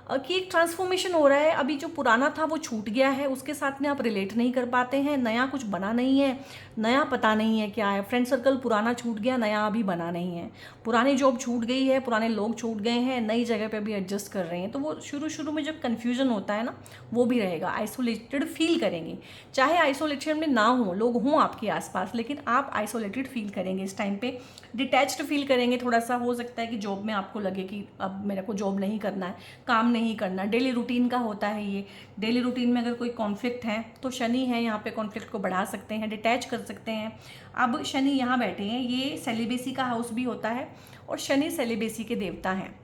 कि एक ट्रांसफॉर्मेशन हो रहा है। अभी जो पुराना था वो छूट गया है, उसके साथ में आप रिलेट नहीं कर पाते हैं, नया कुछ बना नहीं है, नया पता नहीं है क्या है। फ्रेंड सर्कल पुराना छूट गया, नया अभी बना नहीं है। पुरानी जॉब छूट गई है, पुराने लोग छूट गए हैं, नई जगह पे भी एडजस्ट कर रहे हैं। तो वो शुरू में जब कन्फ्यूजन होता है ना, वो भी रहेगा, आइसोलेटेड फील करेंगे। चाहे आइसोलेटेड में ना हो, लोग हों आपके आसपास, लेकिन आप आइसोलेटेड फील करेंगे इस टाइम पे, डिटैच्ड फील करेंगे। थोड़ा सा हो सकता है कि जॉब में आपको लगे कि अब मेरे को जॉब नहीं करना है, काम नहीं करना। डेली रूटीन का होता है ये। डेली रूटीन में अगर कोई कॉन्फ्लिक्ट है तो शनि है यहाँ पे, कॉन्फ्लिक्ट को बढ़ा सकते हैं, डिटैच कर सकते हैं। अब शनि यहाँ बैठे हैं, ये सेलिबेसी का हाउस भी होता है और शनि सेलिबेसी के देवता हैं।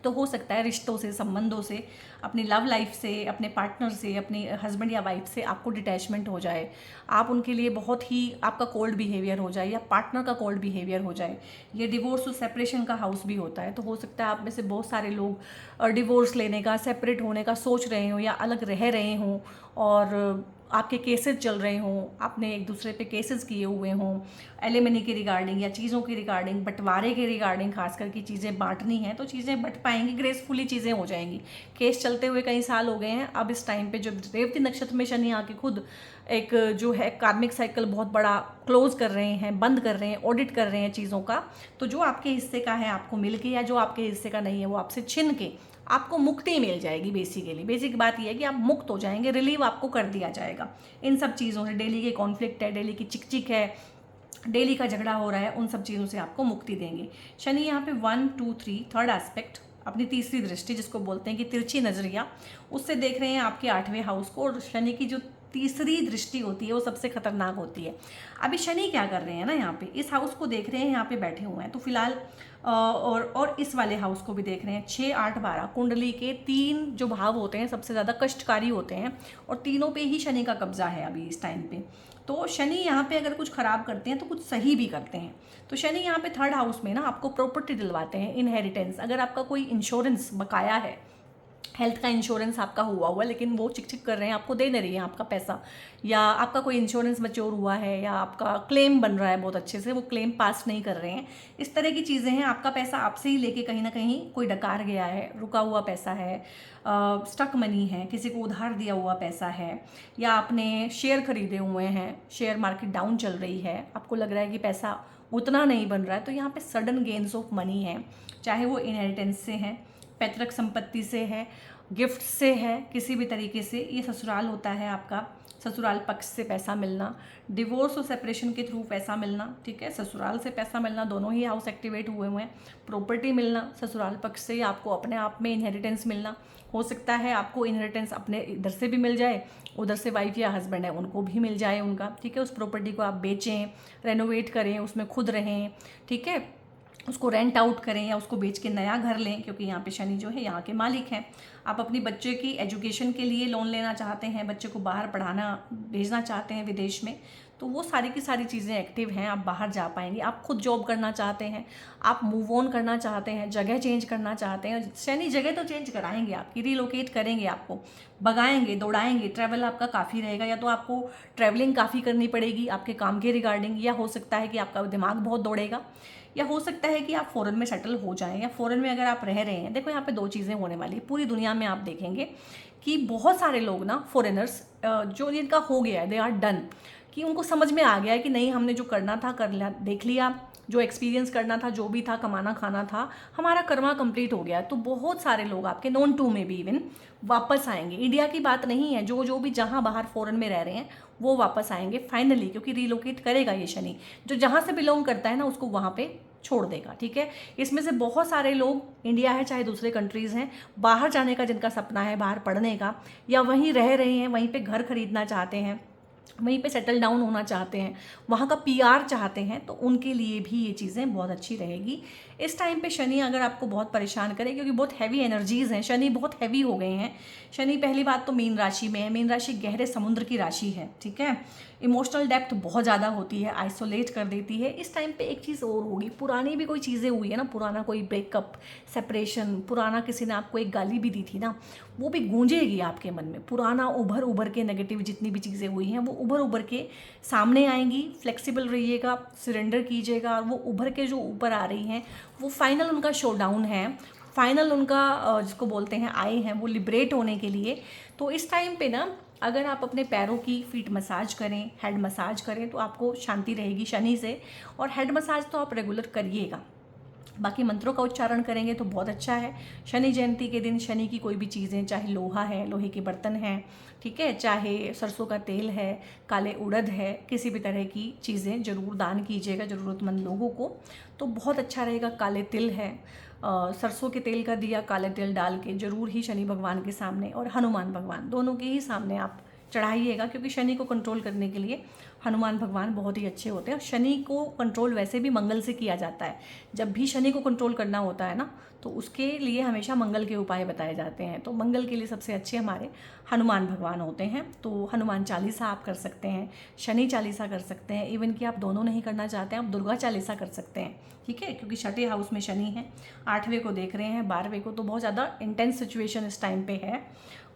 तो हो सकता है रिश्तों से, संबंधों से, अपनी लव लाइफ से, अपने पार्टनर से, अपने हस्बैंड या वाइफ से आपको डिटैचमेंट हो जाए। आप उनके लिए बहुत ही, आपका कोल्ड बिहेवियर हो जाए या पार्टनर का कोल्ड बिहेवियर हो जाए। ये डिवोर्स और सेपरेशन का हाउस भी होता है। तो हो सकता है आप में से बहुत सारे लोग डिवोर्स लेने का, सेपरेट होने का सोच रहे हों या अलग रह रहे हों, और आपके केसेस चल रहे हों, आपने एक दूसरे पे केसेस किए हुए हों एलिमनी के रिगार्डिंग या चीज़ों के रिगार्डिंग, बंटवारे के रिगार्डिंग, खास करके चीज़ें बांटनी हैं तो चीज़ें बंट पाएंगी, ग्रेसफुली चीज़ें हो जाएंगी। केस चलते हुए कई साल हो गए हैं, अब इस टाइम पे जब रेवती नक्षत्र में शनि आके खुद एक जो है कार्मिक साइकिल बहुत बड़ा क्लोज कर रहे हैं, बंद कर रहे हैं, ऑडिट कर रहे हैं चीज़ों का, तो जो आपके हिस्से का है आपको मिल के, या जो आपके हिस्से का नहीं है वो आपसे छिन के आपको मुक्ति मिल जाएगी। बेसिकली बेसिक बात यह है कि आप मुक्त हो जाएंगे, रिलीव आपको कर दिया जाएगा इन सब चीज़ों से। डेली के कॉन्फ्लिक्ट है, डेली की चिकचिक है, डेली का झगड़ा हो रहा है, उन सब चीज़ों से आपको मुक्ति देंगे। शनि यहाँ पे 1 2 3 थर्ड एस्पेक्ट, अपनी तीसरी दृष्टि जिसको बोलते हैं कि तिरछी नजरिया, उससे देख रहे हैं आपके 8वें हाउस को। और शनि की जो तीसरी दृष्टि होती है वो सबसे खतरनाक होती है। अभी शनि क्या कर रहे हैं ना, यहाँ पे इस हाउस को देख रहे हैं, यहाँ पे बैठे हुए हैं, तो फिलहाल और इस वाले हाउस को भी देख रहे हैं। 6 8 12 कुंडली के 3 जो भाव होते हैं सबसे ज़्यादा कष्टकारी होते हैं, और तीनों पे ही शनि का कब्जा है अभी इस टाइम पे। तो शनि यहाँ पे अगर कुछ खराब करते हैं तो कुछ सही भी करते हैं। तो शनि यहाँ पे थर्ड हाउस में ना आपको प्रॉपर्टी दिलवाते हैं, इनहेरिटेंस। अगर आपका कोई इंश्योरेंस बकाया है, हेल्थ का इंश्योरेंस आपका हुआ लेकिन वो चिक चिक कर रहे हैं, आपको दे नहीं रही है आपका पैसा, या आपका कोई इंश्योरेंस मैच्योर हुआ है, या आपका क्लेम बन रहा है बहुत अच्छे से, वो क्लेम पास नहीं कर रहे हैं, इस तरह की चीज़ें हैं। आपका पैसा आपसे ही लेके कहीं ना कहीं कोई डकार गया है, रुका हुआ पैसा है, स्टक मनी है, किसी को उधार दिया हुआ पैसा है, या आपने शेयर खरीदे हुए हैं, शेयर मार्केट डाउन चल रही है, आपको लग रहा है कि पैसा उतना नहीं बन रहा है, तो यहाँ पे सडन गेन्स ऑफ मनी है। चाहे वो इनहेरिटेंस से है, पैतृक संपत्ति से है, गिफ्ट से है, किसी भी तरीके से। ये ससुराल होता है आपका, ससुराल पक्ष से पैसा मिलना, डिवोर्स और सेपरेशन के थ्रू पैसा मिलना, ठीक है, ससुराल से पैसा मिलना, दोनों ही हाउस एक्टिवेट हुए हुए हैं। प्रॉपर्टी मिलना ससुराल पक्ष से, आपको अपने आप में इनहेरिटेंस मिलना, हो सकता है आपको इनहेरिटेंस अपने इधर से भी मिल जाए, उधर से वाइफ या हस्बैंड है उनको भी मिल जाए उनका, ठीक है। उस प्रॉपर्टी को आप बेचें, रेनोवेट करें, उसमें खुद रहें, ठीक है, उसको रेंट आउट करें या उसको बेच के नया घर लें, क्योंकि यहाँ पे शनि जो है यहाँ के मालिक हैं। आप अपनी बच्चे की एजुकेशन के लिए लोन लेना चाहते हैं, बच्चे को बाहर पढ़ाना भेजना चाहते हैं विदेश में, तो वो सारी की सारी चीज़ें एक्टिव हैं, आप बाहर जा पाएंगे। आप खुद जॉब करना चाहते हैं, आप मूव ऑन करना चाहते हैं, जगह चेंज करना चाहते हैं, शनि जगह तो चेंज कराएंगे आपकी, रिलोकेट करेंगे, आपको भगाएंगे, दौड़ाएंगे। ट्रैवल आपका काफ़ी रहेगा, या तो आपको ट्रैवलिंग काफ़ी करनी पड़ेगी आपके काम के रिगार्डिंग, या हो सकता है कि आपका दिमाग बहुत दौड़ेगा, या हो सकता है कि आप फॉरेन में सेटल हो जाएं, या फॉरेन में अगर आप रह रहे हैं। देखो यहाँ पे 2 चीज़ें होने वाली है पूरी दुनिया में। आप देखेंगे कि बहुत सारे लोग ना फॉरेनर्स जो इनका हो गया है, दे आर डन, कि उनको समझ में आ गया है कि नहीं, हमने जो करना था कर लिया, देख लिया, जो एक्सपीरियंस करना था, जो भी था, कमाना खाना था, हमारा कर्मा कंप्लीट हो गया। तो बहुत सारे लोग आपके नॉन टू में भी इवन वापस आएंगे। इंडिया की बात नहीं है, जो भी जहाँ बाहर फॉरेन में रह रहे हैं वो वापस आएंगे फाइनली, क्योंकि रिलोकेट करेगा ये शनि। जो जहाँ से बिलोंग करता है ना उसको वहाँ पे छोड़ देगा, ठीक है। इसमें से बहुत सारे लोग, इंडिया है चाहे दूसरे कंट्रीज़ हैं, बाहर जाने का जिनका सपना है, बाहर पढ़ने का, या वहीं रह रहे हैं, वहीं पे घर खरीदना चाहते हैं, वहीं पे सेटल डाउन होना चाहते हैं, वहाँ का पीआर चाहते हैं, तो उनके लिए भी ये चीज़ें बहुत अच्छी रहेगी। इस टाइम पे शनि अगर आपको बहुत परेशान करे, क्योंकि बहुत हैवी एनर्जीज़ हैं, शनि बहुत हैवी हो गए हैं। शनि पहली बात तो मीन राशि में है, मीन राशि गहरे समुद्र की राशि है, ठीक है। इमोशनल डेप्थ बहुत ज़्यादा होती है, आइसोलेट कर देती है। इस टाइम पे एक चीज़ और होगी, पुरानी भी कोई चीज़ें हुई है ना, पुराना कोई ब्रेकअप, सेपरेशन, पुराना किसी ने आपको एक गाली भी दी थी ना, वो भी गूंजेगी आपके मन में। पुराना उभर के नेगेटिव जितनी भी चीज़ें हुई हैं वो उभर के सामने आएंगी। फ्लेक्सिबल रहिएगा, सरेंडर कीजिएगा, और वो उभर के जो ऊपर आ रही हैं वो फाइनल उनका शो डाउन है। फाइनल उनका जिसको बोलते हैं आए हैं वो लिबरेट होने के लिए। तो इस टाइम पे ना अगर आप अपने पैरों की फीट मसाज करें, हेड मसाज करें, तो आपको शांति रहेगी शनि से। और हेड मसाज तो आप रेगुलर करिएगा, बाकी मंत्रों का उच्चारण करेंगे तो बहुत अच्छा है। शनि जयंती के दिन शनि की कोई भी चीज़ें, चाहे लोहा है, लोहे के बर्तन हैं, ठीक है, चाहे सरसों का तेल है, काले उड़द है, किसी भी तरह की चीज़ें ज़रूर दान कीजिएगा ज़रूरतमंद लोगों को, तो बहुत अच्छा रहेगा। काले तिल है, सरसों के तेल का दिया काले तिल डाल के ज़रूर ही शनि भगवान के सामने और हनुमान भगवान दोनों के ही सामने आप चढ़ाइएगा, क्योंकि शनि को कंट्रोल करने के लिए हनुमान भगवान बहुत ही अच्छे होते हैं। और शनि को कंट्रोल वैसे भी मंगल से किया जाता है। जब भी शनि को कंट्रोल करना होता है ना, तो उसके लिए हमेशा मंगल के उपाय बताए जाते हैं। तो मंगल के लिए सबसे अच्छे हमारे हनुमान भगवान होते हैं। तो हनुमान चालीसा आप कर सकते हैं, शनि चालीसा कर सकते हैं, इवन कि आप दोनों नहीं करना चाहते हैं आप दुर्गा चालीसा कर सकते हैं, ठीक है, क्योंकि छठे हाउस में शनि है, 8वें को देख रहे हैं, 12वें को, तो बहुत ज़्यादा इंटेंस सिचुएशन इस टाइम पे है।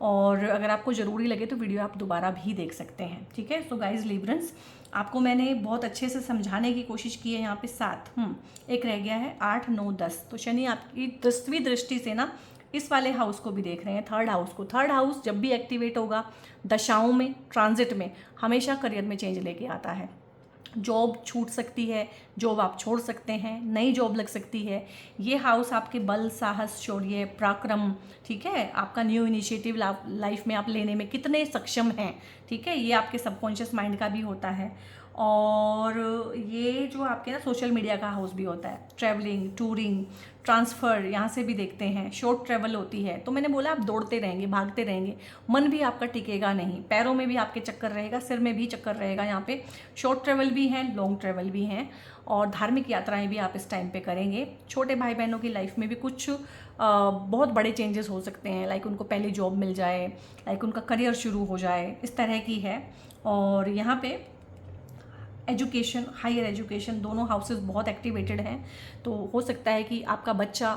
और अगर आपको ज़रूरी लगे तो वीडियो आप दोबारा भी देख सकते हैं, ठीक है। सो गाइज लिब्रंस, आपको मैंने बहुत अच्छे से समझाने की कोशिश की है। यहाँ पे 7, एक रह गया है, 8, 9, 10। तो शनि आपकी 10वीं दृष्टि से ना इस वाले हाउस को भी देख रहे हैं, 3rd हाउस को। 3rd हाउस जब भी एक्टिवेट होगा दशाओं में, ट्रांजिट में, हमेशा करियर में चेंज लेके आता है। जॉब छूट सकती है, जॉब आप छोड़ सकते हैं, नई जॉब लग सकती है। ये हाउस आपके बल, साहस, शौर्य, पराक्रम, ठीक है, आपका न्यू इनिशिएटिव लाइफ में आप लेने में कितने सक्षम हैं, ठीक है, ये आपके सबकॉन्शियस माइंड का भी होता है। और ये जो आपके ना सोशल मीडिया का हाउस भी होता है, ट्रैवलिंग, टूरिंग, ट्रांसफ़र, यहाँ से भी देखते हैं, शॉर्ट ट्रैवल होती है। तो मैंने बोला आप दौड़ते रहेंगे, भागते रहेंगे, मन भी आपका टिकेगा नहीं, पैरों में भी आपके चक्कर रहेगा, सिर में भी चक्कर रहेगा। यहाँ पे शॉर्ट ट्रैवल भी हैं, लॉन्ग ट्रैवल भी हैं, और धार्मिक यात्राएं भी आप इस टाइम पे करेंगे। छोटे भाई बहनों की लाइफ में भी कुछ बहुत बड़े चेंजेस हो सकते हैं, लाइक उनको पहली जॉब मिल जाए, लाइक उनका करियर शुरू हो जाए, इस तरह की है। और यहाँ पे एजुकेशन, हायर एजुकेशन, दोनों हाउसेस बहुत एक्टिवेटेड हैं। तो हो सकता है कि आपका बच्चा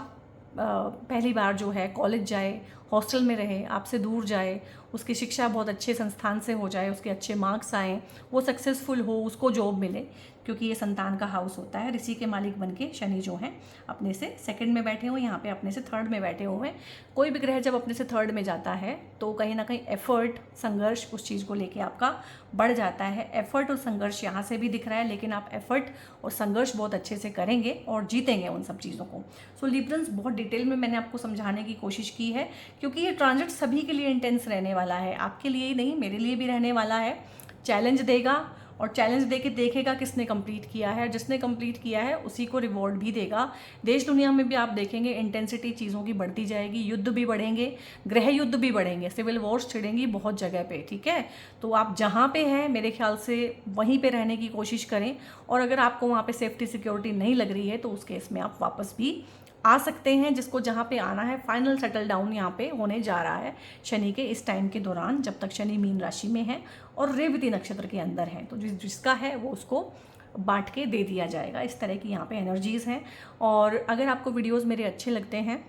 पहली बार जो है कॉलेज जाए, हॉस्टल में रहे, आपसे दूर जाए, उसकी शिक्षा बहुत अच्छे संस्थान से हो जाए, उसके अच्छे मार्क्स आएँ, वो सक्सेसफुल हो, उसको जॉब मिले, क्योंकि ये संतान का हाउस होता है। ऋषि के मालिक बन के शनि जो हैं अपने से 2nd में बैठे हुए, यहाँ पे अपने से 3rd में बैठे हुए हैं। कोई भी ग्रह जब अपने से 3rd में जाता है तो कहीं ना कहीं एफर्ट, संघर्ष उस चीज़ को लेके आपका बढ़ जाता है। एफर्ट और संघर्ष यहाँ से भी दिख रहा है, लेकिन आप एफर्ट और संघर्ष बहुत अच्छे से करेंगे और जीतेंगे उन सब चीज़ों को। सो लिब्रंस, बहुत डिटेल में मैंने आपको समझाने की कोशिश की है, क्योंकि ये ट्रांजिट सभी के लिए इंटेंस रहने वाला है, आपके लिए ही नहीं, मेरे लिए भी रहने वाला है। चैलेंज देगा, और चैलेंज दे के देखेगा किसने कंप्लीट किया है, और जिसने कंप्लीट किया है उसी को रिवॉर्ड भी देगा। देश दुनिया में भी आप देखेंगे इंटेंसिटी चीज़ों की बढ़ती जाएगी, युद्ध भी बढ़ेंगे, गृह युद्ध भी बढ़ेंगे, सिविल वॉर्स छिड़ेंगी बहुत जगह पे, ठीक है। तो आप जहाँ पे हैं मेरे ख्याल से वहीं पे रहने की कोशिश करें, और अगर आपको वहाँ पे सेफ्टी सिक्योरिटी नहीं लग रही है तो उस केस में आप वापस भी आ सकते हैं। जिसको जहाँ पे आना है, फाइनल सेटल डाउन यहाँ पे होने जा रहा है शनि के इस टाइम के दौरान, जब तक शनि मीन राशि में है और रेवती नक्षत्र के अंदर है। तो जिसका है वो उसको बांट के दे दिया जाएगा। इस तरह की यहाँ पे एनर्जीज़ हैं। और अगर आपको वीडियोज़ मेरे अच्छे लगते हैं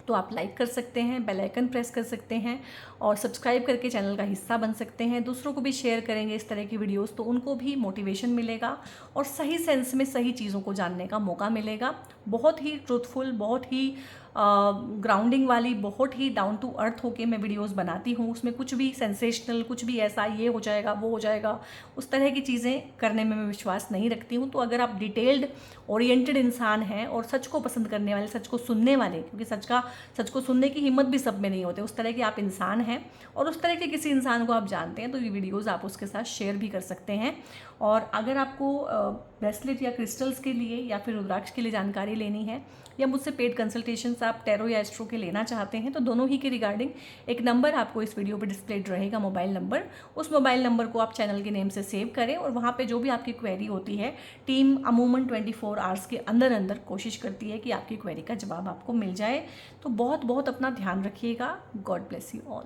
तो आप लाइक कर सकते हैं, बेल आइकन प्रेस कर सकते हैं, और सब्सक्राइब करके चैनल का हिस्सा बन सकते हैं। दूसरों को भी शेयर करेंगे इस तरह की वीडियोस, तो उनको भी मोटिवेशन मिलेगा और सही सेंस में सही चीज़ों को जानने का मौका मिलेगा। बहुत ही ट्रूथफुल, बहुत ही ग्राउंडिंग वाली, बहुत ही डाउन टू अर्थ होके मैं वीडियोस बनाती हूँ। उसमें कुछ भी सेंसेशनल, कुछ भी ऐसा ये हो जाएगा वो हो जाएगा, उस तरह की चीज़ें करने में मैं विश्वास नहीं रखती हूँ। तो अगर आप डिटेल्ड ओरिएंटेड इंसान हैं और सच को पसंद करने वाले, सच को सुनने वाले, क्योंकि सच को सुनने की हिम्मत भी सब में नहीं होती, उस तरह के आप इंसान हैं और उस तरह के किसी इंसान को आप जानते हैं, तो ये वीडियोज़ आप उसके साथ शेयर भी कर सकते हैं। और अगर आपको ब्रेसलेट या क्रिस्टल्स के लिए या फिर रुद्राक्ष के लिए जानकारी लेनी है, या मुझसे पेड कंसल्टेशंस आप टैरो या एस्ट्रो के लेना चाहते हैं, तो दोनों ही के रिगार्डिंग एक नंबर आपको इस वीडियो पे डिस्प्लेड रहेगा, मोबाइल नंबर। उस मोबाइल नंबर को आप चैनल के नेम से सेव करें, और वहाँ पे जो भी आपकी क्वेरी होती है, टीम अमूमन 24 आवर्स के अंदर अंदर कोशिश करती है कि आपकी क्वेरी का जवाब आपको मिल जाए। तो बहुत बहुत अपना ध्यान रखिएगा। God bless you all.